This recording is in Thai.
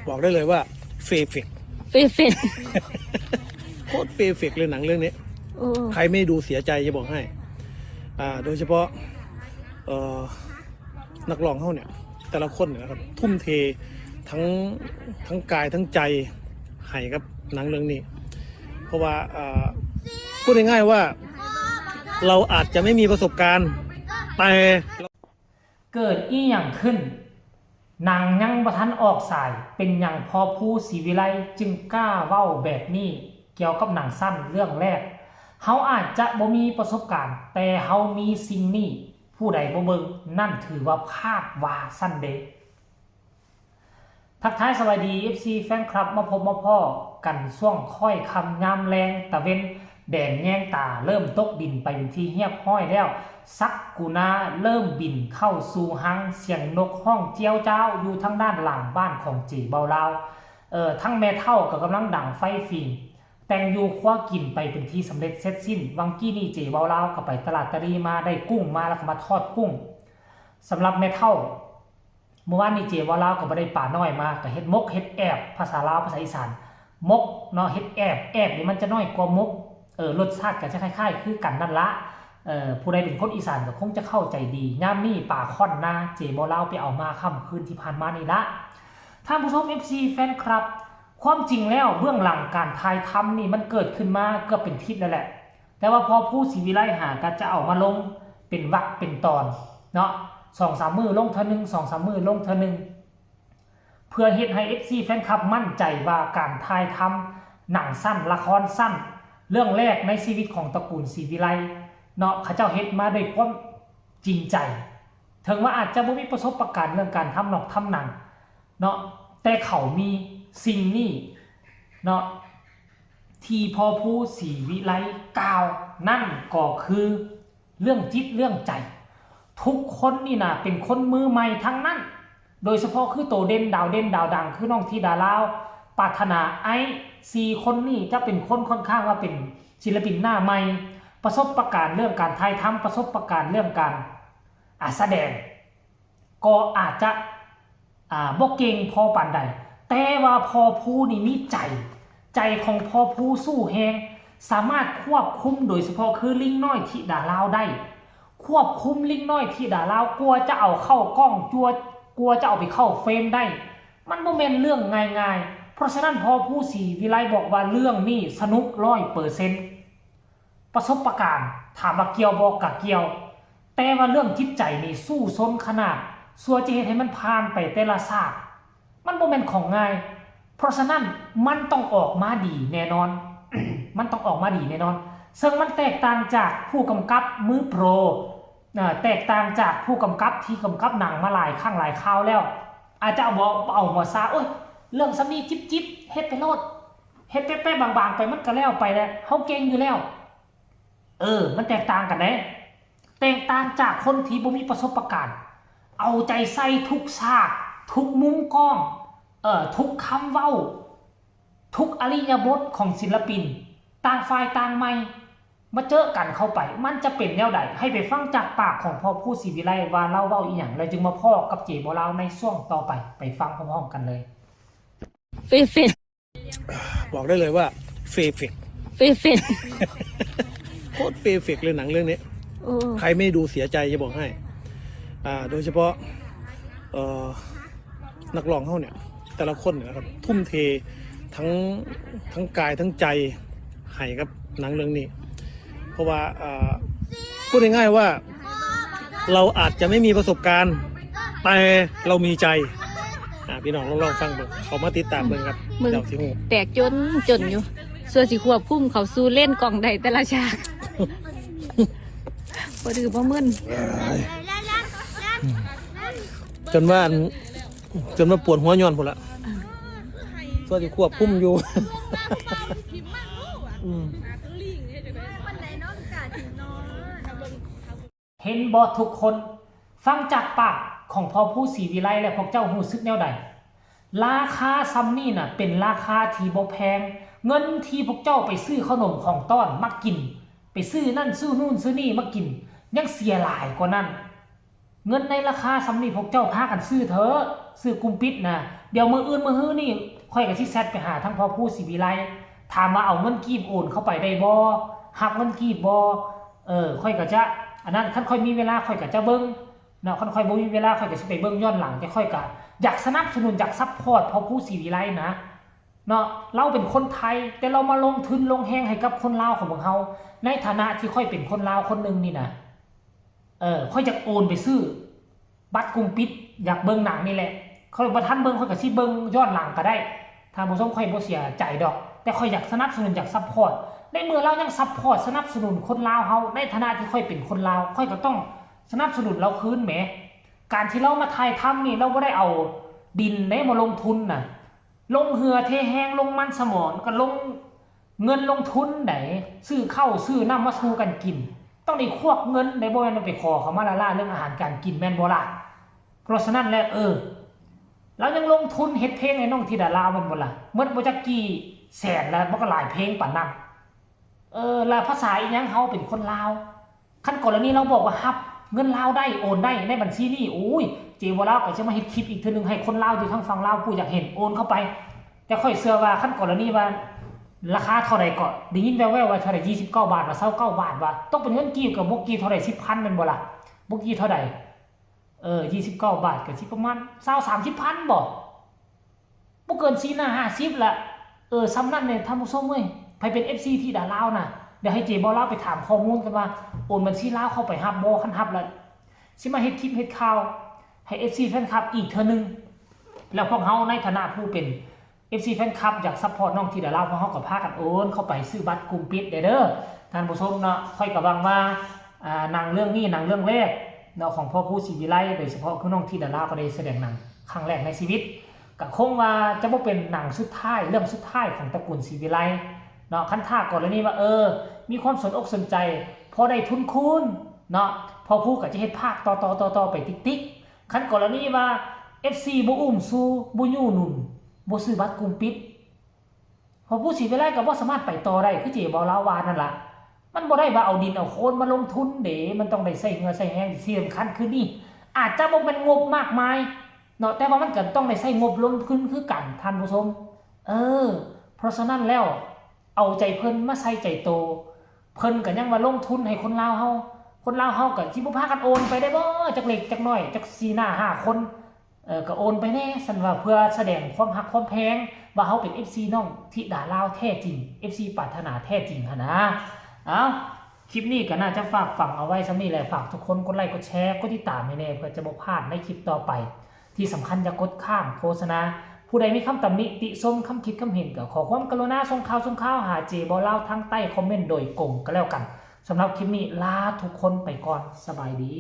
บอกได้เลยว่าเฟเฟกโคตรเฟเฟกเลยหนังเรื่องนี้ใครไม่ดูเสียใจจะบอกให้โดยเฉพาะนักร้องเขาเนี่ยแต่ละคนเนี่ยครับทุ่มเททั้งกายทั้งใจให้กับหนังเรื่องนี้เพราะว่าพูดง่ายๆว่าเราอาจจะไม่มีประสบการณ์แต่เกิดอีหยังขึ้นหนังยังบ่ทันออกสายเป็นหยังพอผู้ศรีวิไลจึงกล้าเว้าแบบนี้เกี่ยวกับหนังสั้นเรื่องแรกเฮาอาจจะบ่มีประสบการณ์แต่เฮามีสิ่งนี้ผู้ใดบ่เบิ่งนั่นถือว่าพลาดว่าสั้นเด้ทักทายสวัสดี FC แฟนคลับมาพบมาพ่อกันช่วงค่อยคำยามแรงตะเว้นแดงแยงตาเริ่มตกดินไปเป็นที่เรียบร้อยแล้วซักกูนาเริ่มบินเข้าสู่หังเสียงนกห้องเจียวเจ้าอยู่ทางด้านหลังบ้านของจีเบาลาวทั้งแม่เฒ่ากับกำลังดังไฟฟิล์มแต่งอยู่คว้ากินไปเป็นที่สำเร็จเสร็จสิ้นวังกี้นี่จีเบาลาวก็ไปตลาดตะลีมาได้กุ้งมาแล้วก็มาทอดกุ้งสำหรับแม่เฒ่าเมื่อวานนี้เจเบาลาวก็บ่ได้ป่าน้อยมาก็เฮ็ดมกเฮ็ดแอบภาษาลาวภาษาอีสานมกเนาะเฮ็ดแอบนี่มันจะน้อยกว่ามกรสชาติก็จะคล้ายๆคือกันนั่นละผู้ใดเป็นคนอีสานก็คงจะเข้าใจดีย่ามนี่ป่าค่อนนาเจบ่เล่าไปเอามาค่ำคืนที่ผ่านมานี่ละท่านผู้ชม FC แฟนครับความจริงแล้วเบื้องหลังการถ่ายทำนี่มันเกิดขึ้นมาเกือบเป็นทิศแล้วแหละแต่ว่าพอผู้ศรีวิไลหาก็จะเอามาลงเป็นวรรคเป็นตอนเนาะ 2-3 มื้อลงเทื่อนึง 2-3 มื้อลงเทื่อนึงเพื่อเฮ็ดให้ FC แฟนคลับมั่นใจว่าการถ่ายทำหนังสั้นละครสั้นเรื่องแรกในชีวิตของตระกูลศรีวิไลเนาะเขาเจ้าเฮ็ดมาด้วยความจริงใจถึงว่าอาจจะบ่มีประสบการณ์เรื่องการทำหนังเนาะแต่เขามีสิ่งนี้เนาะที่พอผู้ศรีวิไลกล่าวนั่นก็คือเรื่องจิตเรื่องใจทุกคนนี่นะเป็นคนมือใหม่ทั้งนั้นโดยเฉพาะคือโตเด่นดาวดังคือน้องธิดาลาวปรารถนา4 คนนี่จะเป็นคนค่อนข้างว่าเป็นศิลปินหน้าใหม่ประสบการณ์เรื่องการถ่ายทำประสบการณ์เรื่องการแสดงก็อาจจะบ่เก่งพอปานใดแต่ว่าพอผู้นี่มีใจของพอผู้สู้แฮงสามารถควบคุมโดยเฉพาะคือลิงน้อยธิดาลาวได้ควบคุมลิงน้อยธิดาลาวกลัวจะเอาเข้ากล้องกลัวจะเอาไปเข้าเฟรมได้มันบ่แม่นเรื่องง่ายๆเพราะฉะนั้นพอผู้ศรีวิไลบอกว่าเรื่องนี้สนุก 100%ประสบการณ์ถามว่าเกี่ยวบอกกับเกี่ยวแต่ว่าเรื่องจิตใจนี่สู้ซนขนาดสัวจะเฮ็ดให้มันผ่านไปแต่ละศาสตร์มันบ่แม่นของง่ายเพราะฉะนั้นมันต้องออกมาดีแน่นอน มันต้องออกมาดีแน่นอนซึ่งมันแตกต่างจากผู้กำกับมือโปรแตกต่างจากผู้กำกับที่กำกับหนังมาหลายครั้งหลายคราวแล้วอาจจะเอาหัวซาโอ้ยเรื่องซ้ำนี้จิ๊บเฮ็ดไปโลดเฮ็ดแป๊ะๆบางๆไปมันก็แล้วไปแล้วเฮาเก่งอยู่แล้วมันแตกต่างกันนะแตกต่างจากคนที่บ่มีประสบการณ์เอาใจใส่ทุกฉากทุกมุมกล้องทุกคำเว้าทุกอริยบทของศิลปินต่างฝ่ายต่างใหม่มาเจอกันเข้าไปมันจะเป็นแนวใดให้ไปฟังจากปากของพ่อผู้ศรีวิไลว่าเล่าเว้าอีหยังแล้วจึงมาพ้อกับเจบ่ลาวในช่วงต่อไปฟังพร้อมๆกันเลยเฟบอกได้เลยว่าเฟเฟกโคตรเฟเฟกเลยหนังเรื่องนี้ใครไม่ดูเสียใจจะบอกให้โดยเฉพาะนักร้องเขาเนี่ยแต่ละคนเนี่ยครับทุ่มเททั้งกายทั้งใจให้กับหนังเรื่องนี้เพราะว่าพูดง่ายๆว่าเราอาจจะไม่มีประสบการณ์แต่เรามีใจพี่น้องลองฟังดูเขามาติดตามเบิ่งครับเจ้าสิฮู้แตกจนอยู่ส่วนสิควบคุมเขาสู้เล่นกล่องใดแต่ละฉากบ่ดื้อบ่มึนจนว่าปวดหัวย้อนพุ่นละส่วนสิควบคุมอยู่เห็นบ่ทุกคนฟังจากปากของพ่อผู้ศรีวิไลและพวกเจ้ารู้สึกแนวใดราคาซัมนี่น่ะเป็นราคาที่บ่แพงเงินที่พวกเจ้าไปซื้อขนมของต้อนมากินไปซื้อนั่นซื้อนู่นซื้อนี่มากินยังเสียหลายกว่านั้นเงินในราคาซัมนี่พวกเจ้าพากันซื้อเถอะซื้อกุมปิดนะ เดี๋ยวมื้ออื่นมื้อฮื้อนี่ค่อยก็สิแชทไปหาทั้งพ่อผู้ศิวิไลถามว่าเอาเงินกีบโอนเข้าไปได้บ่รับเงินกีบบ่ค่อยก็จะอันนั้นคันค่อยมีเวลาค่อยก็จะเบิ่งเนาะคันค่อยบ่มีเวลาค่อยก็สิไปเบิ่งย้อนหลังแต่ค่อยก็อยากสนับสนุนอยากซัพพอร์ตพ่อผู้ศิวิไลนะเนาะเราเป็นคนไทยแต่เรามาลงทุนลงแฮงให้กับคนลาวของพวกเฮาในฐานะที่ค่อยเป็นคนลาวคนนึงนี่นะค่อยจะโอนไปซื้อบัตรกรุงปิดอยากเบิ่งหนังนี่แหละค่อยบ่ทันเบิ่งค่อยก็สิเบิ่งย้อนหลังก็ได้ถ้าบ่สมค่อยบ่เสียใจดอกแต่ค่อยอยากสนับสนุนอยากซัพพอร์ตในเมื่อเรายังซัพพอร์ตสนับสนุนคนลาวเฮาในฐานะที่ค่อยเป็นคนลาวค่อยก็ต้องสนับสนุนเราคืนแหมการที่เรามาถ่ายทำนี่เราบ่ได้เอาดินมาลงทุนน่ะลงเหือเทแห้งลงมันสมองก็ลงเงินลงทุนไหนซื้อข้าวซื้อน้ำมาสู่กันกินต้องได้ควบเงินได้บ่แม่นไปขอเขามาละล่าเรื่องอาหารการกินแม่นบ่ล่ะเพราะฉะนั้นแล้วเรายังลงทุนเฮ็ดเพลงให้น้องธิดาลาวแม่นบ่ล่ะหมดบ่จักกี่แสนแล้วมันก็หลายเพลงปานนั้นแล้วภาษาอีหยังเฮาเป็นคนลาวคันกรณีเราบอกว่ารับเงินลาวได้โอนได้ในบัญชีนี้โอ้ยเจบ่ลาวก็จะมาเฮ็ดคลิปอีกเทื่อนึงให้คนลาวอยู่ทางฝั่งลาวผู้อยากเห็นโอนเข้าไปแต่ค่อยเชื่อว่าคันกรณีว่าราคาเท่าใดก็ได้ยินแว่วๆว่าเท่าใด29 บาทว่า29 บาทว่าต้องเป็นเงินกีบกับบ่กีบเท่าใด 10,000 แม่นบ่ล่ะบ่กีบเท่าใด29 บาทก็สิประมาณ20-30,000บ่เกิน4-50ละซ้ำนั่นเนี่ยท่านผู้ชมเว้ยใครเป็น FC ที่ดาลาวน่ะเดี๋ยวให้เจบ่ลาวไปถามข้อมูลกันว่าโอนบัญชีลาวเข้าไปรับบ่คันรับแล้วสิมาเฮ็ดคลิปเฮ็ดข่าวให้ FC แฟนคลับอีกเทื่อนึงแล้วพวกเฮาในฐานะผู้เป็น FC แฟนคลับอยากซัพพอร์ตน้องที่ดาลาวพวกเฮาก็พากันโอนเข้าไปซื้อบัตรกลุ่มปิดเด้อท่านผู้ชมเนาะค่อยก็หวังว่าหนังเรื่องนี้หนังเรื่องแรกเนาะของพ่อผู้ศิวิไลโดยเฉพาะคือน้องที่ดาลาวก็ได้แสดงหนังครั้งแรกในชีวิตก็คงว่าจะบ่เป็นหนังสุดท้ายเรื่องสุดท้ายของตระกูลศิวิไลเนาะคันท่าก่อนเลยนี่ว่ามีความสนอกสนใจพอได้ทุนคูณเนาะพอผู้ก็จะเฮ็ดภาคต่อไปติ๊กๆคันกรณีว่า FC บ่อุ้มสู้บ่ยู่หนุนบ่ซื้อบัตรกลุ่มปิดพอผู้ศิวิไลก็บ่สามารถไปต่อได้คือเจบ่ลาวานั่นล่ะมันบ่ได้ว่าเอาดินเอาโคลนมาลงทุนเด้มันต้องได้ใช้เงินใช้แรงที่สำคัญคือนี่อาจจะบ่เป็นงบมากมายเนาะแต่ว่ามันก็ต้องได้ใช้งบลงทุนคือกันท่านผู้ชมเพราะฉะนั้นแล้วเอาใจเพิ่นมาใส่ใจโตเพิ่นก็ยังมาลงทุนให้คนลาวเฮาก็สิบ่พากันโอนไปได้บ่จักเล็กจักน้อยจัก4หน้า5คนก็โอนไปแน่ซั่นว่าเพื่อแสดงความฮักความแพงว่าเฮาเป็น FC น้องธิดาลาวแท้จริง FC ปรารถนาแท้จริงหั่นนะคลิปนี้ก็น่าจะฝากฝังเอาไว้ซะนี่แหละฝากทุกคนกดไลค์กดแชร์กดติดตามให้แน่เพื่อจะบ่พลาดในคลิปต่อไปที่สำคัญอย่ากดข้ามโฆษณาผู้ใดมีคำตำหนิติชมคำคิดคำเห็นก็ขอความกรุณาส่งข่าวหาเจบ่ลาวทางใต้คอมเมนต์โดยกงก็แล้วกันสำหรับคลิปนี้ลาทุกคนไปก่อนสบายดี